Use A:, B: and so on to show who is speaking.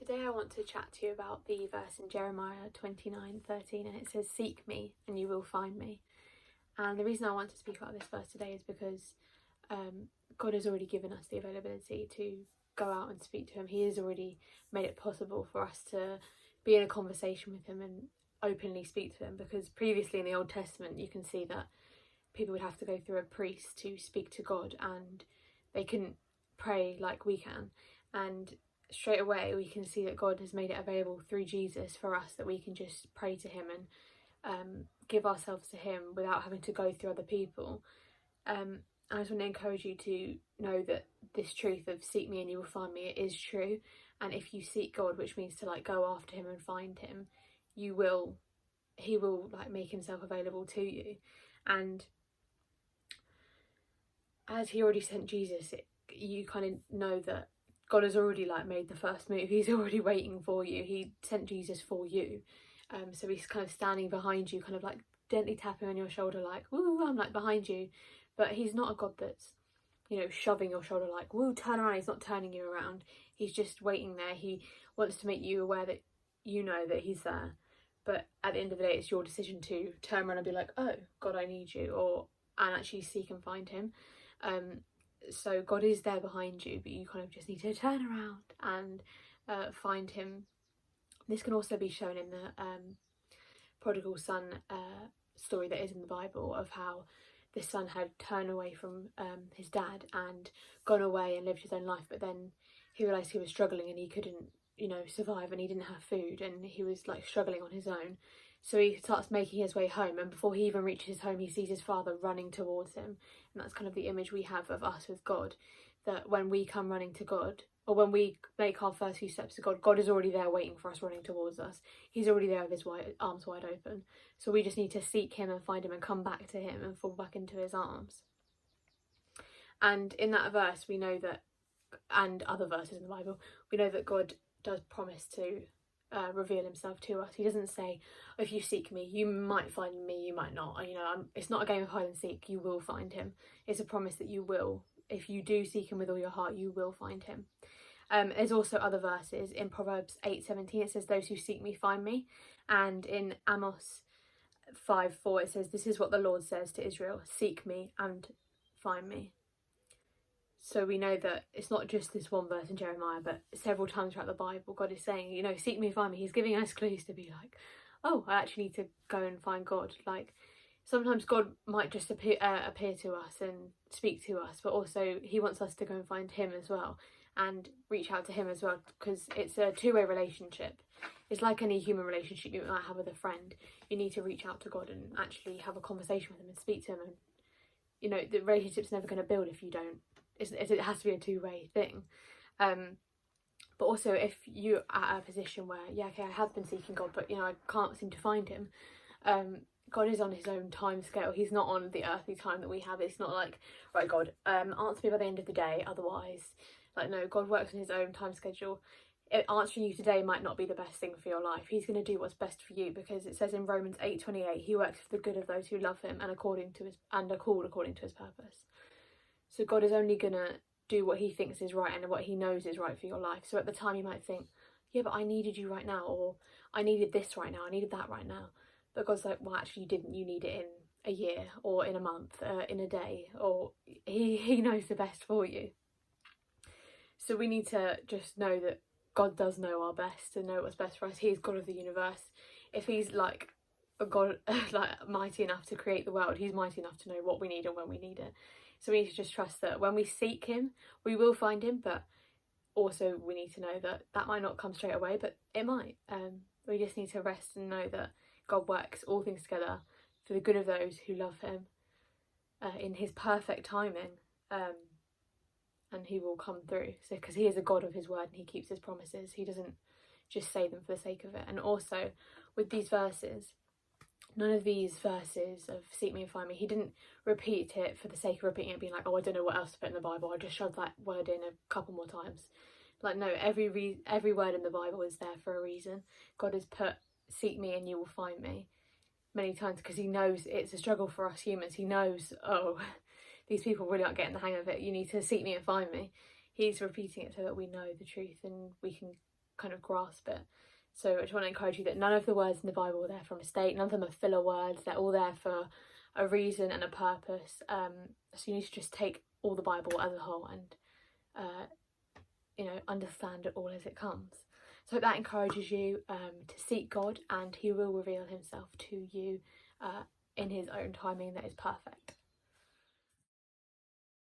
A: Today I want to chat to you about the verse in Jeremiah 29:13, and it says, "Seek me and you will find me." And the reason I want to speak about this verse today is because God has already given us the availability to go out and speak to him. He has already made it possible for us to be in a conversation with him and openly speak to him, because previously in the Old Testament you can see that people would have to go through a priest to speak to God, and they couldn't pray like we can. And straight away we can see that God has made it available through Jesus for us, that we can just pray to him and give ourselves to him without having to go through other people. I just want to encourage you to know that this truth of seek me and you will find me, it is true. And if you seek God, which means to go after him and find him, he will make himself available to you. And as he already sent Jesus, you kind of know that God has already made the first move. He's already waiting for you. He sent Jesus for you. So he's kind of standing behind you, kind of gently tapping on your shoulder, woo, I'm behind you. But he's not a God that's, shoving your shoulder woo, turn around. He's not turning you around. He's just waiting there. He wants to make you aware that you know that he's there. But at the end of the day, it's your decision to turn around and be oh, God, I need you, and actually seek and find him. So God is there behind you, but you kind of just need to turn around and find him. This can also be shown in the prodigal son story that is in the Bible, of how the son had turned away from his dad and gone away and lived his own life, but then he realised he was struggling and he couldn't survive, and he didn't have food, and he was struggling on his own. So he starts making his way home, and before he even reaches home, he sees his father running towards him. And that's kind of the image we have of us with God, that when we come running to God, or when we make our first few steps to God, God is already there waiting for us, running towards us. He's already there with his arms wide open. So we just need to seek him and find him and come back to him and fall back into his arms. And in that verse, we know that, and other verses in the Bible, we know that God does promise to reveal himself to us. He doesn't say, if you seek me, you might find me, you might not. It's not a game of hide and seek. You will find him. It's a promise that you will. If you do seek him with all your heart, you will find him. There's also other verses in Proverbs 8:17. It says, "Those who seek me find me." And in Amos 5:4, it says, "This is what the Lord says to Israel: seek me and find me." So we know that it's not just this one verse in Jeremiah, but several times throughout the Bible, God is saying, seek me, find me. He's giving us clues to be oh, I actually need to go and find God. Sometimes God might just appear to us and speak to us, but also he wants us to go and find him as well and reach out to him as well, because it's a two-way relationship. It's like any human relationship you might have with a friend. You need to reach out to God and actually have a conversation with him and speak to him. And, the relationship's never going to build if you don't. It has to be a two-way thing. But also, if you're at a position where, I have been seeking God, but I can't seem to find him, God is on his own time scale. He's not on the earthly time that we have. It's not right, God, answer me by the end of the day, otherwise. No, God works on his own time schedule. Answering you today might not be the best thing for your life. He's going to do what's best for you, because it says in Romans 8:28, he works for the good of those who love him and are called according to his purpose. So God is only going to do what he thinks is right and what he knows is right for your life. So at the time you might think, yeah, but I needed you right now, or I needed this right now, I needed that right now. But God's well, actually you didn't. You need it in a year, or in a month, in a day, or he knows the best for you. So we need to just know that God does know our best and know what's best for us. He is God of the universe. If he's a God mighty enough to create the world, he's mighty enough to know what we need and when we need it. So we need to just trust that when we seek him, we will find him, but also we need to know that might not come straight away, but it might. We just need to rest and know that God works all things together for the good of those who love him in his perfect timing, and he will come through. So because he is a God of his word and he keeps his promises, he doesn't just say them for the sake of it. And also with these verses, none of these verses of seek me and find me, he didn't repeat it for the sake of repeating it, being oh, I don't know what else to put in the Bible, I just shoved that word in a couple more times. No, every word in the Bible is there for a reason. God has put seek me and you will find me many times, because he knows it's a struggle for us humans. He knows, oh, these people really aren't getting the hang of it. You need to seek me and find me. He's repeating it so that we know the truth and we can kind of grasp it. So I just want to encourage you that none of the words in the Bible are there for a mistake. None of them are filler words. They're all there for a reason and a purpose. So you need to just take all the Bible as a whole and understand it all as it comes. So that encourages you to seek God, and he will reveal himself to you in his own timing that is perfect.